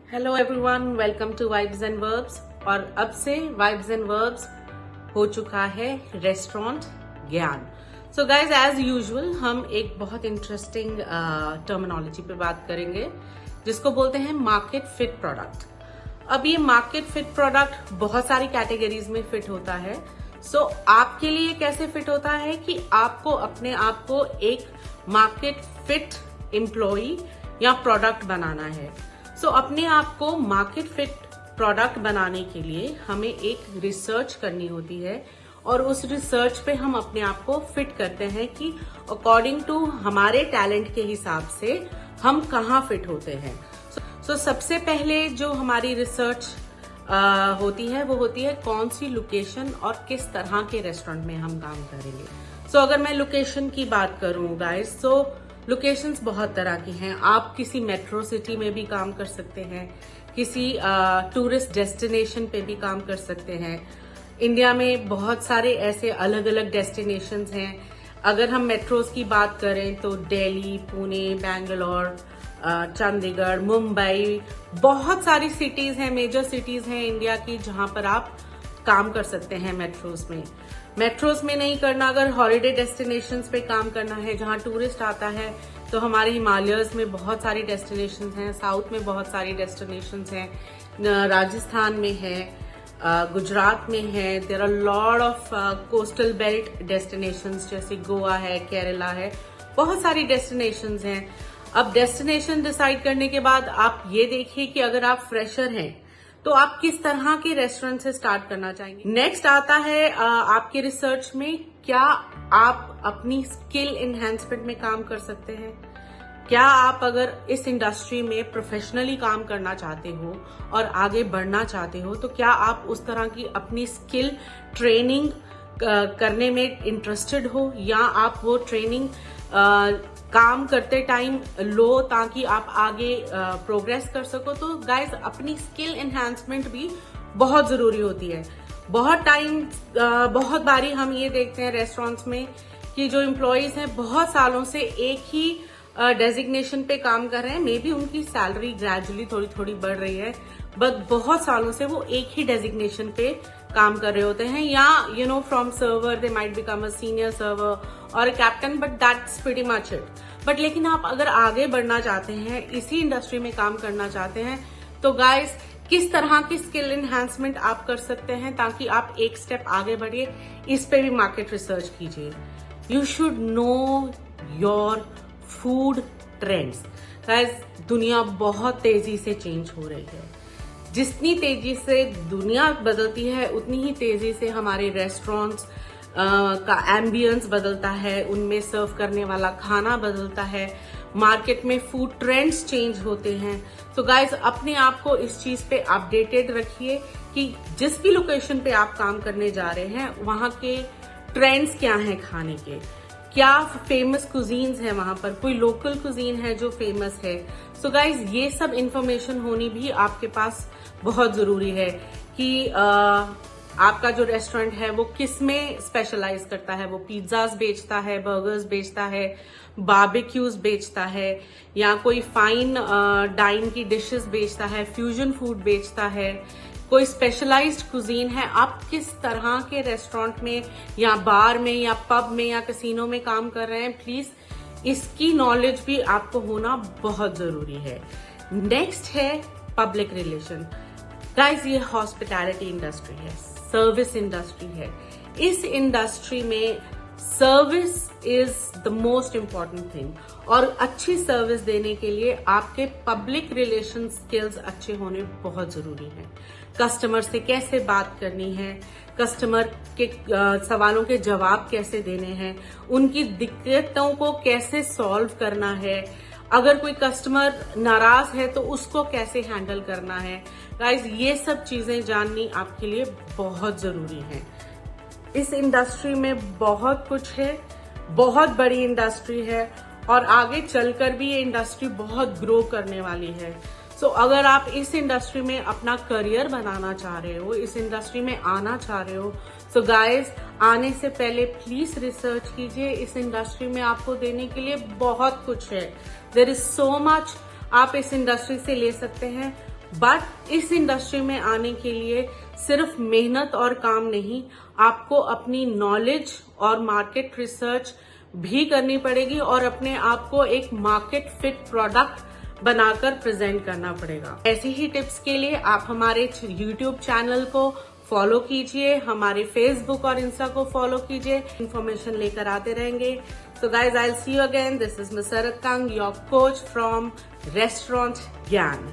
Hello everyone, welcome to Vibes and Verbs. और अब से वाइब्स एंड वर्ब्स हो चुका है रेस्टोरेंट ज्ञान। सो गाइज, एज यूजुअल हम एक बहुत इंटरेस्टिंग टर्मिनोलॉजी पे बात करेंगे जिसको बोलते हैं मार्केट फिट प्रोडक्ट। अब ये मार्केट फिट प्रोडक्ट बहुत सारी कैटेगरीज में फिट होता है। सो आपके लिए कैसे फिट होता है कि आपको अपने आप को एक मार्केट फिट एम्प्लॉई या प्रोडक्ट बनाना है। सो अपने आप को मार्केट फिट प्रोडक्ट बनाने के लिए हमें एक रिसर्च करनी होती है और उस रिसर्च पे हम अपने आप को फिट करते हैं कि अकॉर्डिंग टू हमारे टैलेंट के हिसाब से हम कहाँ फिट होते हैं। सो सबसे पहले जो हमारी रिसर्च होती है वो होती है कौन सी लोकेशन और किस तरह के रेस्टोरेंट में हम काम करेंगे। सो अगर मैं लोकेशन की बात करूं गाइस, तो लोकेशंस बहुत तरह की हैं। आप किसी मेट्रो सिटी में भी काम कर सकते हैं, किसी टूरिस्ट डेस्टिनेशन पे भी काम कर सकते हैं। इंडिया में बहुत सारे ऐसे अलग अलग डेस्टिनेशंस हैं। अगर हम मेट्रोज की बात करें तो दिल्ली, पुणे, बेंगलोर, चंडीगढ़, मुंबई, बहुत सारी सिटीज हैं, मेजर सिटीज हैं इंडिया की जहां पर आप काम कर सकते हैं मेट्रोज में। मेट्रोज में नहीं करना, अगर हॉलिडे डेस्टिनेशंस पे काम करना है जहां टूरिस्ट आता है, तो हमारे हिमालयस में बहुत सारी डेस्टिनेशंस हैं, साउथ में बहुत सारी डेस्टिनेशंस हैं, राजस्थान में है, गुजरात में है। There are lot of coastal belt destinations जैसे गोवा है, केरला है, बहुत सारी डेस्टिनेशंस हैं। अब डेस्टिनेशन डिसाइड करने के बाद आप ये देखिए कि अगर आप फ्रेशर हैं तो आप किस तरह के रेस्टोरेंट से स्टार्ट करना चाहेंगे। नेक्स्ट आता है आपके रिसर्च में क्या आप अपनी स्किल एनहेंसमेंट में काम कर सकते हैं। क्या आप अगर इस इंडस्ट्री में प्रोफेशनली काम करना चाहते हो और आगे बढ़ना चाहते हो, तो क्या आप उस तरह की अपनी स्किल ट्रेनिंग करने में इंटरेस्टेड हो, या आप वो ट्रेनिंग काम करते टाइम लो ताकि आप आगे प्रोग्रेस कर सको। तो गाइज, अपनी स्किल एनहांसमेंट भी बहुत जरूरी होती है। बहुत बारी हम ये देखते हैं रेस्टोरेंट्स में कि जो एम्प्लॉयज हैं बहुत सालों से एक ही डेजिग्नेशन पे काम कर रहे हैं। मे बी उनकी सैलरी ग्रेजुअली थोड़ी थोड़ी बढ़ रही है, बट बहुत सालों से वो एक ही डेजिग्नेशन पे काम कर रहे होते हैं, या from server they might become a senior server और a captain, but that's pretty much it. But लेकिन आप अगर आगे बढ़ना चाहते हैं, इसी इंडस्ट्री में काम करना चाहते हैं, तो गाइस किस तरह की स्किल एनहांसमेंट आप कर सकते हैं ताकि आप एक स्टेप आगे बढ़िए, इस पे भी मार्केट रिसर्च कीजिए। You should know your food trends. Guys, दुनिया बहुत तेजी से चेंज हो रही है। जितनी तेजी से दुनिया बदलती है उतनी ही तेजी से हमारे रेस्टोरेंट्स का एम्बियंस बदलता है, उनमें सर्व करने वाला खाना बदलता है, मार्केट में फूड ट्रेंड्स चेंज होते हैं। तो गाइज, अपने आप को इस चीज पे अपडेटेड रखिए कि जिस भी लोकेशन पे आप काम करने जा रहे हैं वहां के ट्रेंड्स क्या हैं खाने के, क्या फेमस कुजीन्स है वहां पर, कोई लोकल कुजीन है जो फेमस है। सो गाइज, ये सब इंफॉर्मेशन होनी भी आपके पास बहुत जरूरी है कि आपका जो रेस्टोरेंट है वो किस में स्पेशलाइज करता है। वो पिज्जाज बेचता है, बर्गर्स बेचता है, बारबेक्यूज बेचता है, या कोई फाइन डाइन की डिशेस बेचता है, फ्यूजन फूड बेचता है, कोई स्पेशलाइज्ड कुजीन है। आप किस तरह के रेस्टोरेंट में या बार में या पब में या कैसीनो में काम कर रहे हैं, प्लीज इसकी नॉलेज भी आपको होना बहुत जरूरी है। नेक्स्ट है पब्लिक रिलेशन। गाइस, ये हॉस्पिटैलिटी इंडस्ट्री है, सर्विस इंडस्ट्री है। इस इंडस्ट्री में service is the most important thing, और अच्छी सर्विस देने के लिए आपके पब्लिक रिलेशन स्किल्स अच्छे होने बहुत जरूरी है। कस्टमर से कैसे बात करनी है, कस्टमर के सवालों के जवाब कैसे देने हैं, उनकी दिक्कतों को कैसे सॉल्व करना है, अगर कोई कस्टमर नाराज है तो उसको कैसे हैंडल करना है। गाइज, ये सब चीजें जाननी आपके लिए बहुत जरूरी है। इस इंडस्ट्री में बहुत कुछ है, बहुत बड़ी इंडस्ट्री है, और आगे चलकर भी ये इंडस्ट्री बहुत ग्रो करने वाली है। सो अगर आप इस इंडस्ट्री में अपना करियर बनाना चाह रहे हो, इस इंडस्ट्री में आना चाह रहे हो, सो गाइज, आने से पहले प्लीज रिसर्च कीजिए। इस इंडस्ट्री में आपको देने के लिए बहुत कुछ है। देयर इज सो मच आप इस इंडस्ट्री से ले सकते हैं। बट इस इंडस्ट्री में आने के लिए सिर्फ मेहनत और काम नहीं, आपको अपनी नॉलेज और मार्केट रिसर्च भी करनी पड़ेगी और अपने आप को एक मार्केट फिट प्रोडक्ट बनाकर प्रेजेंट करना पड़ेगा। ऐसी ही टिप्स के लिए आप हमारे YouTube चैनल को फॉलो कीजिए, हमारे फेसबुक और इंस्टा को फॉलो कीजिए, इन्फॉर्मेशन लेकर आते रहेंगे। So guys, I will see you again. This is miss Sarat Kang, your coach from restaurant ज्ञान।